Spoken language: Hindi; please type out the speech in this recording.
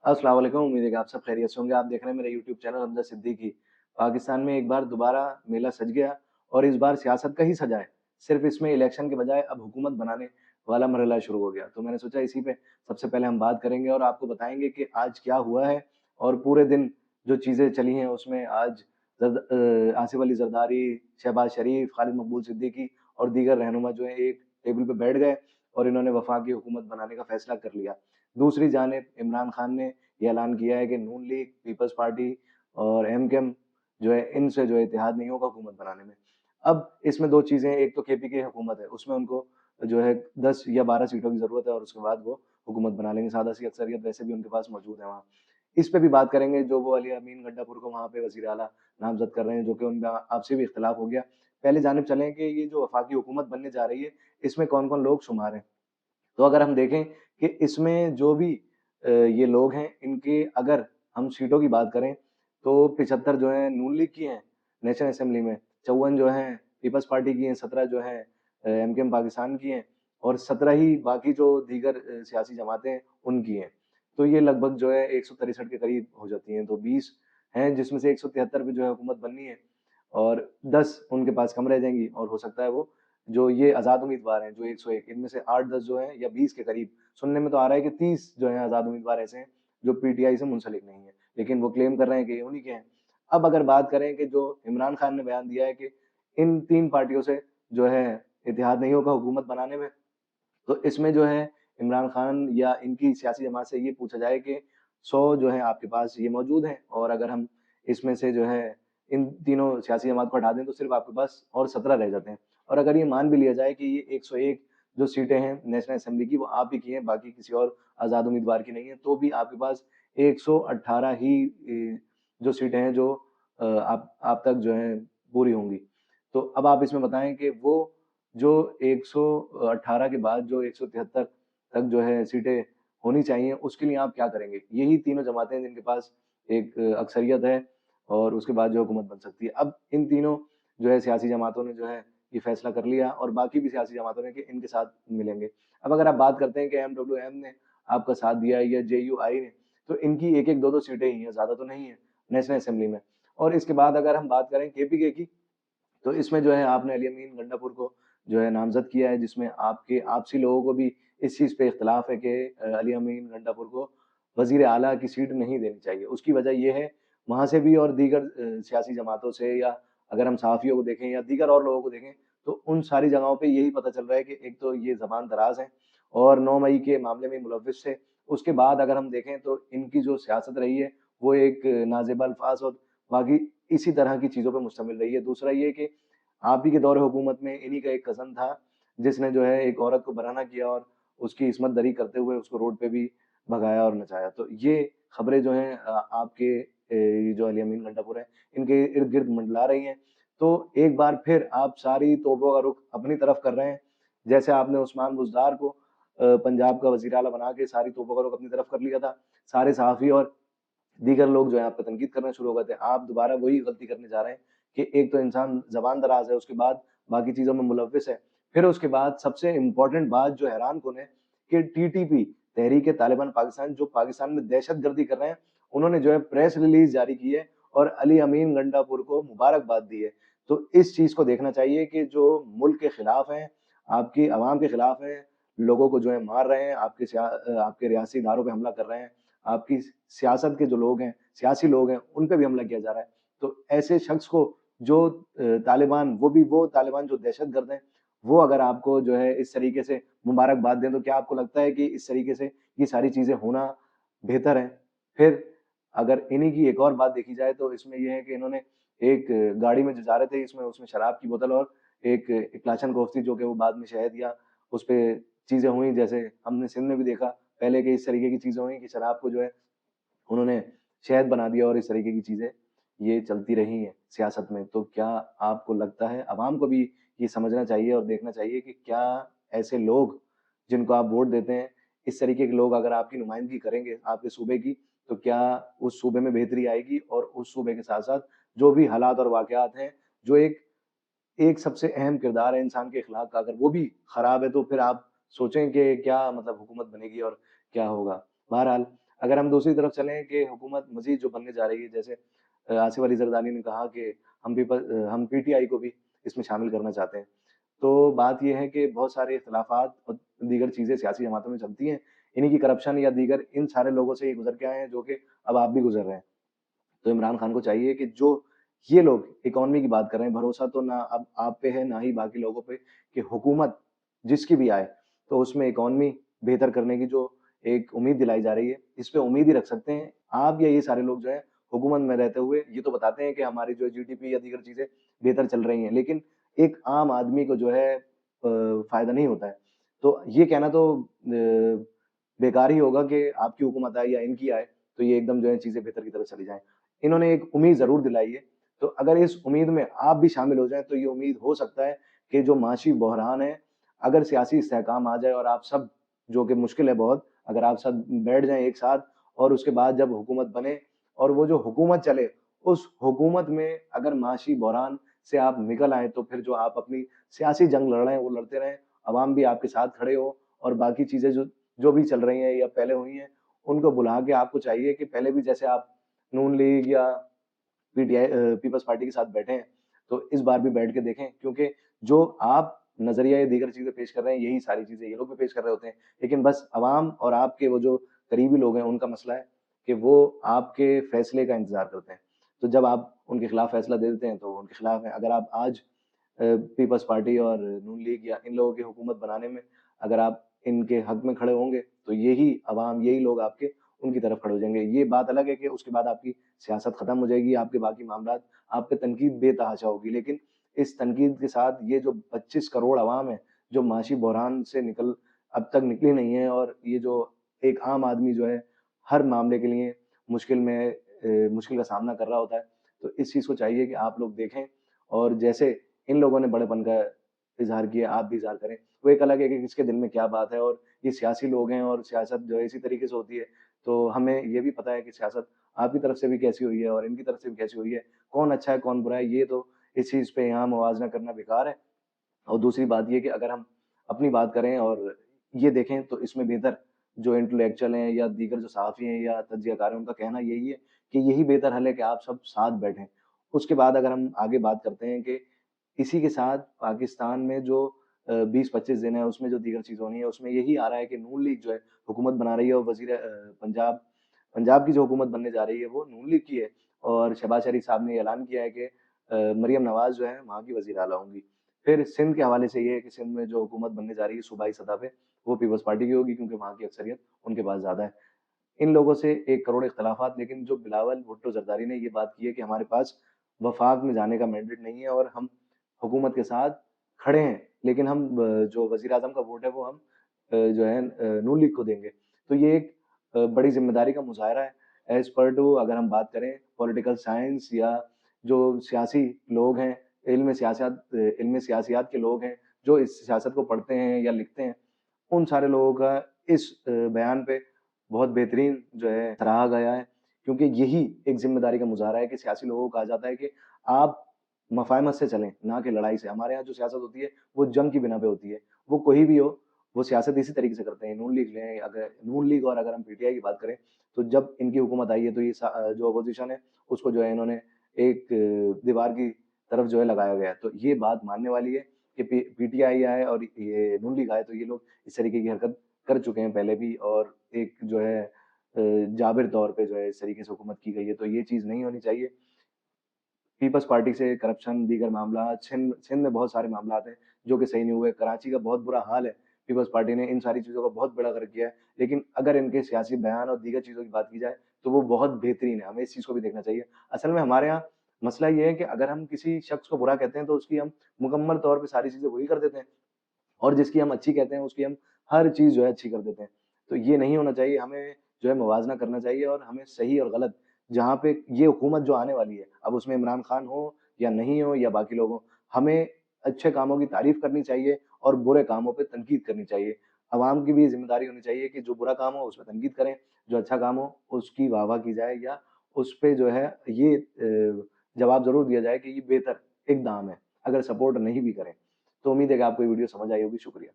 अस्सलाम वालेकुम। उम्मीद है कि आप सब खैरियत से होंगे। आप देख रहे हैं मेरा यूट्यूब चैनल हमज़ा सिद्दीकी। पाकिस्तान में एक बार दोबारा मेला सज गया और इस बार सियासत का ही सजा है। सिर्फ़ इसमें इलेक्शन के बजाय अब हुकूमत बनाने वाला मरहला शुरू हो गया। तो मैंने सोचा इसी पे सबसे पहले हम बात करेंगे और आपको बताएँगे कि आज क्या हुआ है और पूरे दिन जो चीज़ें चली हैं उसमें आज आसिफ अली ज़रदारी, शहबाज़ शरीफ, खालिद मकबूल सिद्दीकी और दीगर रहनुमा जो हैं एक टेबल पे बैठ गए और इन्होंने वफ़ाक़ी हुकूमत बनाने का फ़ैसला कर लिया। दूसरी जानिब इमरान खान ने ये ऐलान किया है कि नून लीग, पीपल्स पार्टी और एमकेएम जो है इनसे जो है इत्तेहाद नहीं होगा हुकूमत बनाने में। अब इसमें 2 चीज़ें हैं, एक तो केपी की हुकूमत है, उसमें उनको जो है 10 या 12 सीटों की ज़रूरत है और उसके बाद वो हुकूमत बना लेंगे, सादा-सी अक्सरियत वैसे भी उनके पास मौजूद है वहाँ। इस पे भी बात करेंगे जो वो अली अमीन गंडापुर को वहाँ पे वज़ीर आला नामज़द कर रहे हैं, जो कि उनमें आपसी भी इख्तिलाफ हो गया। पहले जानिब चलें कि ये जो वफ़ाक़ी हुकूमत बनने जा रही है, इसमें कौन-कौन लोग शुमार हैं। तो अगर हम देखें कि इसमें जो भी ये लोग हैं, इनकी अगर हम सीटों की बात करें, तो 75 जो हैं नून लीग की हैं नेशनल असेंबली में, 54 जो हैं पीपल्स पार्टी की हैं, 17 जो हैं एमकेएम पाकिस्तान की हैं और 17 ही बाकी जो दीगर सियासी जमातें हैं, उनकी हैं। तो ये लगभग जो है 163 के करीब हो जाती हैं, तो 20 हैं जिसमें से 173 पे जो है हुकूमत बननी है और 10 उनके पास कम रह जाएँगी और हो सकता है वो जो ये आज़ाद उम्मीदवार हैं, जो 101 इनमें से 8-10 जो हैं या 20 के करीब, सुनने में तो आ रहा है कि 30 जो हैं आज़ाद उम्मीदवार ऐसे हैं, जो पीटीआई से मुंसलिक नहीं है, लेकिन वो क्लेम कर रहे हैं कि ये उन्हीं के हैं। अब अगर बात करें कि जो इमरान खान ने बयान दिया है कि इन 3 पार्टियों से जो है इत्तेहाद नहीं होगा हुकूमत बनाने में, तो इसमें जो है इमरान खान या इनकी सियासी जमात से ये पूछा जाए कि 100 जो है आपके पास ये मौजूद हैं और अगर हम इसमें से जो है इन तीनों सियासी जमात को हटा दें तो सिर्फ़ आपके पास और 17 रह जाते हैं। और अगर ये मान भी लिया जाए कि ये 101 जो सीटें हैं नेशनल असेंबली की वो आप ही की हैं, बाकी किसी और आज़ाद उम्मीदवार की नहीं है, तो भी आपके पास 118 ही जो सीटें हैं जो आप तक जो हैं पूरी होंगी। तो अब आप इसमें बताएँ कि वो जो 118 के बाद जो 173 तक जो है सीटें होनी चाहिए, उसके लिए आप क्या करेंगे? यही तीनों जमातें हैं जिनके पास एक अक्सरियत है और उसके बाद जो हुकूमत बन सकती है। अब इन तीनों जो है सियासी जमातों ने जो है ये फैसला कर लिया और बाकी भी सियासी जमातों ने कि इनके साथ मिलेंगे। अब अगर आप बात करते हैं कि एमडब्ल्यूएम ने आपका साथ दिया है या जेयूआई ने, तो इनकी 1-1, 2-2 सीटें ही हैं, ज़्यादा तो नहीं है नेशनल असेंबली में। और इसके बाद अगर हम बात करें केपीके की, तो इसमें जो है आपने अली अमीन गंडापुर को जो है नामज़द किया है, जिसमें आपके आपसी लोगों को भी इस चीज़ पे इख्तिलाफ है कि अली अमीन गंडापुर को वज़ीर आला की सीट नहीं देनी चाहिए। उसकी वजह ये है, वहाँ से भी और दीगर सियासी जमातों से या अगर हम सहाफ़ियों को देखें या दीगर और लोगों को देखें, तो उन सारी जगहों पे यही पता चल रहा है कि एक तो ये ज़बान दराज़ हैं और 9 मई के मामले में मुलव्विस थे। उसके बाद अगर हम देखें तो इनकी जो सियासत रही है, वो एक नाज़ेबा अल्फ़ाज़ और बाकी इसी तरह की चीज़ों पे मुश्तमिल रही है। दूसरा ये कि आप ही के दौर हुकूमत में इन्हीं का एक कज़न था, जिसने जो है एक औरत को बराना किया और उसकी इस्मत दरी करते हुए उसको रोड पे भी भगाया और नचाया। तो ये खबरें जो हैं आपके ये जो अली अमीन गंडापुर हैं, इनके इर्द-गिर्द मंडला रही हैं। तो एक बार फिर आप सारी तोपों का रुख अपनी तरफ कर रहे हैं। जैसे आपने उस्मान बुज़दार को पंजाब का वज़ीर आला बना के सारी तोपों का रुख अपनी तरफ कर लिया था। सारे सहाफ़ी और दीगर लोग जो हैं आप पे तनकीद करना शुरू हो गए थे। आप दोबारा वही गलती करने जा रहे हैं कि एक तो इंसान ज़बान दराज़ है, उसके बाद बाकी चीज़ों में मुलव्विस है। फिर उसके बाद सबसे इम्पोर्टेंट बात जो हैरानकुन है कि टीटीपी, तहरीक-ए-तालिबान पाकिस्तान जो पाकिस्तान में दहशतगर्दी कर रहे हैं, उन्होंने जो है प्रेस रिलीज़ जारी की है और अली अमीन गंडापुर को मुबारकबाद दी है। तो इस चीज़ को देखना चाहिए कि जो मुल्क के खिलाफ हैं, आपकी आवाम के खिलाफ हैं, लोगों को जो है मार रहे हैं, आपके रियासी इदारों पे हमला कर रहे हैं, आपकी सियासत के जो लोग हैं, सियासी लोग हैं, उन पे भी हमला किया जा रहा है। तो ऐसे शख्स को जो तालिबान वो भी वो तालिबान जो दहशतगर्द हैं, वो अगर आपको जो है इस तरीके से मुबारकबाद दें, तो क्या आपको लगता है कि इस तरीके से ये सारी चीज़ें होना बेहतर है? फिर अगर इन्हीं की एक और बात देखी जाए तो इसमें ये है कि इन्होंने एक गाड़ी में जो जा रहे थे इसमें उसमें शराब की बोतल और एक क्लाशन कोफ़्ती जो कि वो बाद में शहद या उसपे चीज़ें हुई जैसे हमने सिंध में भी देखा पहले कि इस तरीके की चीज़ें हुई कि शराब को जो है उन्होंने शहद बना दिया और इस तरीके की चीज़ें ये चलती रही हैं सियासत में। तो क्या आपको लगता है अवाम को भी ये समझना चाहिए और देखना चाहिए कि क्या ऐसे लोग जिनको आप वोट देते हैं, इस तरीके के लोग अगर आपकी नुमाइंदगी करेंगे आपके सूबे की, तो क्या उस सूबे में बेहतरी आएगी और उस सूबे के साथ-साथ जो भी हालात और वाक़यात हैं, जो एक एक सबसे अहम किरदार है इंसान के अखलाक का, अगर वो भी खराब है, तो फिर आप सोचें कि क्या मतलब हुकूमत बनेगी और क्या होगा। बहरहाल, अगर हम दूसरी तरफ चलें कि हुकूमत मज़ीद जो बनने जा रही है, जैसे आसिफ अली ज़रदारी ने कहा कि हम पीटीआई को भी इसमें शामिल करना चाहते हैं। तो बात ये है कि बहुत सारे इख्तिलाफ़ात और दीगर चीज़ें सियासी जमातों में चलती हैं। इन्हीं की करप्शन या दीगर इन सारे लोगों से ही गुज़र के आए हैं, जो कि अब आप भी गुज़र रहे हैं। तो इमरान खान को चाहिए कि जो ये लोग इकॉनमी की बात कर रहे हैं, भरोसा तो ना अब आप पे है, ना ही बाकी लोगों पे, कि हुकूमत जिसकी भी आए, तो उसमें इकॉनमी बेहतर करने की जो एक उम्मीद दिलाई जा रही है, इस पे उम्मीद ही रख सकते हैं। आप या ये सारे लोग जो हैं, हुकूमत में रहते हुए ये तो बताते हैं कि हमारी जो जीडीपी या दीगर चीज़ें बेहतर चल रही हैं, लेकिन एक आम आदमी को जो है फ़ायदा नहीं होता है। तो ये कहना तो बेकार ही होगा कि आपकी हुकूमत आए या इनकी आए, तो ये एकदम जो है चीज़ें बेहतर की तरफ चली जाएँ। इन्होंने एक उम्मीद ज़रूर दिलाई है, तो अगर इस उम्मीद में आप भी शामिल हो जाएँ, तो ये उम्मीद हो सकता है कि जो माशी बहरान है, अगर सियासी इस्तेहकाम आ जाए और आप सब, जो कि मुश्किल है बहुत, अगर आप सब बैठ जाएँ एक साथ और उसके बाद जब हुकूमत बने और वो जो हुकूमत चले, उस हुकूमत में अगर माशी बहरान से आप निकल आएँ, तो फिर जो आप अपनी सियासी जंग लड़ रहे हैं, वो लड़ते रहें, अवाम भी आपके साथ खड़े हो और बाकी चीज़ें जो जो भी चल रही हैं या पहले हुई हैं, उनको भुला के आपको चाहिए कि पहले भी जैसे आप नून लीग या पीपल्स पार्टी के साथ बैठे हैं, तो इस बार भी बैठ के देखें, क्योंकि जो आप नज़रिया या दीगर चीज़ें पेश कर रहे हैं, यही सारी चीज़ें ये लोग भी पेश कर रहे होते हैं। लेकिन बस अवाम और आपके वो जो करीबी लोग हैं, उनका मसला है कि वो आपके फैसले का इंतज़ार करते हैं। तो जब आप उनके खिलाफ फैसला दे देते हैं, तो वो उनके खिलाफ हैं। अगर आप आज पीपल्स पार्टी और नून लीग या इन लोगों की हुकूमत बनाने में अगर आप इनके हक में खड़े होंगे, तो यही अवाम, यही लोग आपके उनकी तरफ खड़े हो जाएँगे। ये बात अलग है कि उसके बाद आपकी सियासत खत्म हो जाएगी, आपके बाकी मामलात, आप पे तनकीद बेतहाशा होगी। लेकिन इस तनकीद के साथ ये जो 25 करोड़ अवाम है, जो माशी बहरान से अब तक निकली नहीं है, और ये जो एक आम आदमी जो है, हर मामले के लिए मुश्किल का सामना कर रहा होता है। तो इस चीज़ को चाहिए कि आप लोग देखें और जैसे इन लोगों ने बड़ेपन का इज़हार किया, आप भी इज़हार करें। वो एक अलग है कि किसके दिल में क्या बात है, और ये सियासी लोग हैं और सियासत जो है इसी तरीके से होती है। तो हमें ये भी पता है कि सियासत आपकी तरफ से भी कैसी हुई है और इनकी तरफ से भी कैसी हुई है। कौन अच्छा है, कौन बुरा है, ये तो इस चीज़ पे यहाँ मुवाज़ना करना बेकार है। और दूसरी बात ये कि अगर हम अपनी बात करें और ये देखें, तो इसमें बेहतर जो इंटेलेक्चुअल हैं या दीगर जो सहाफ़ी हैं या तज्ज़ियाकार हैं, उनका कहना यही है कि यही बेहतर हल है कि आप सब साथ बैठें। उसके बाद अगर हम आगे बात करते हैं कि इसी के साथ पाकिस्तान में जो 20-25 दिन है, उसमें जो दीगर चीज़ होनी है, उसमें यही आ रहा है कि नून लीग जो है हुकूमत बना रही है, और पंजाब पंजाब की जो हुकूमत बनने जा रही है, वो नून लीग की है। और शहबाज शरीफ साहब ने ऐलान किया है कि मरियम नवाज़ जो है वहाँ की वज़ीर आला होंगी। फिर सिंध के हवाले से ये है कि सिंध में जो हुकूमत बनने जा रही है सूबाई सतह पे, वो पीपल्स पार्टी की होगी, क्योंकि वहाँ की अक्सरियत उनके पास ज़्यादा है। इन लोगों से 1 करोड़ इख्तिलाफ़ात, लेकिन जो बिलावल भुट्टो ज़रदारी ने ये बात की है कि हमारे पास वफ़ाक में जाने का मैंडेट नहीं है और हम हुकूमत के साथ खड़े हैं, लेकिन हम जो वज़ीर-आज़म का वोट है वो हम जो है नून लीग को देंगे। तो ये एक बड़ी ज़िम्मेदारी का मुज़ाहिरा है। एज़ पर टू अगर हम बात करें पॉलिटिकल साइंस या जो सियासी लोग हैं, इल्म सियासियात के लोग हैं, जो इस सियासत को पढ़ते हैं या लिखते हैं, उन सारे लोगों का इस बयान पे बहुत बेहतरीन जो है सराहा गया है, क्योंकि यही एक ज़िम्मेदारी का मुज़ाहरा है कि सियासी लोगों को कहा जाता है कि आप मफ़ाहमत से चलें, ना कि लड़ाई से। हमारे यहाँ जो सियासत होती है, वो जंग की बिना पे होती है। वो कोई भी हो, वो सियासत इसी तरीके से करते हैं। नून लीग लें, अगर नून लीग और अगर हम पीटीआई की बात करें, तो जब इनकी हुकूमत आई है, तो जो अपोज़िशन है, उसको जो है इन्होंने एक दीवार की तरफ जो है लगाया गया है। तो ये बात मानने वाली है कि पीटीआई आए और ये नून लीग आए, तो ये लोग इस तरीके की हरकत कर चुके हैं पहले भी, और एक जो है जाबिर तौर पे जो है इस तरीके से हुकूमत की गई है, तो ये चीज़ नहीं होनी चाहिए। पीपल्स पार्टी से करप्शन, दीगर मामला, सिंध सिंध में बहुत सारे मामलात हैं, जो कि सही नहीं हुए। कराची का बहुत बुरा हाल है, पीपल्स पार्टी ने इन सारी चीज़ों का बहुत बेड़ा गर्क किया है। लेकिन अगर इनके सियासी बयान और दीगर चीज़ों की बात की जाए, तो वो बहुत बेहतरीन है, हमें इस चीज़ को भी देखना चाहिए। असल में हमारे यहाँ मसला ये है कि अगर हम किसी शख्स को बुरा कहते हैं, तो उसकी हम मुकम्मल तौर पे सारी चीज़ें वही कर देते हैं। और जिसकी हम अच्छी कहते हैं, उसकी हम हर चीज़ जो है अच्छी कर देते हैं। तो ये नहीं होना चाहिए, हमें जो है मुवाज़ना करना चाहिए, और हमें सही और गलत जहाँ पे ये हुकूमत जो आने वाली है, अब उसमें इमरान खान हो या नहीं हो या बाकी लोग हों, हमें अच्छे कामों की तारीफ़ करनी चाहिए और बुरे कामों पे तनकीद करनी चाहिए। अवाम की भी ज़िम्मेदारी होनी चाहिए कि जो बुरा काम हो उस पे तनकीद करें, जो अच्छा काम हो उसकी वाह-वाह की जाए, या उस पे जो है ये जवाब ज़रूर दिया जाए कि ये बेहतर इक़दाम है, अगर सपोर्ट नहीं भी करें। तो उम्मीद है कि आपको ये वीडियो समझ आई होगी। शुक्रिया।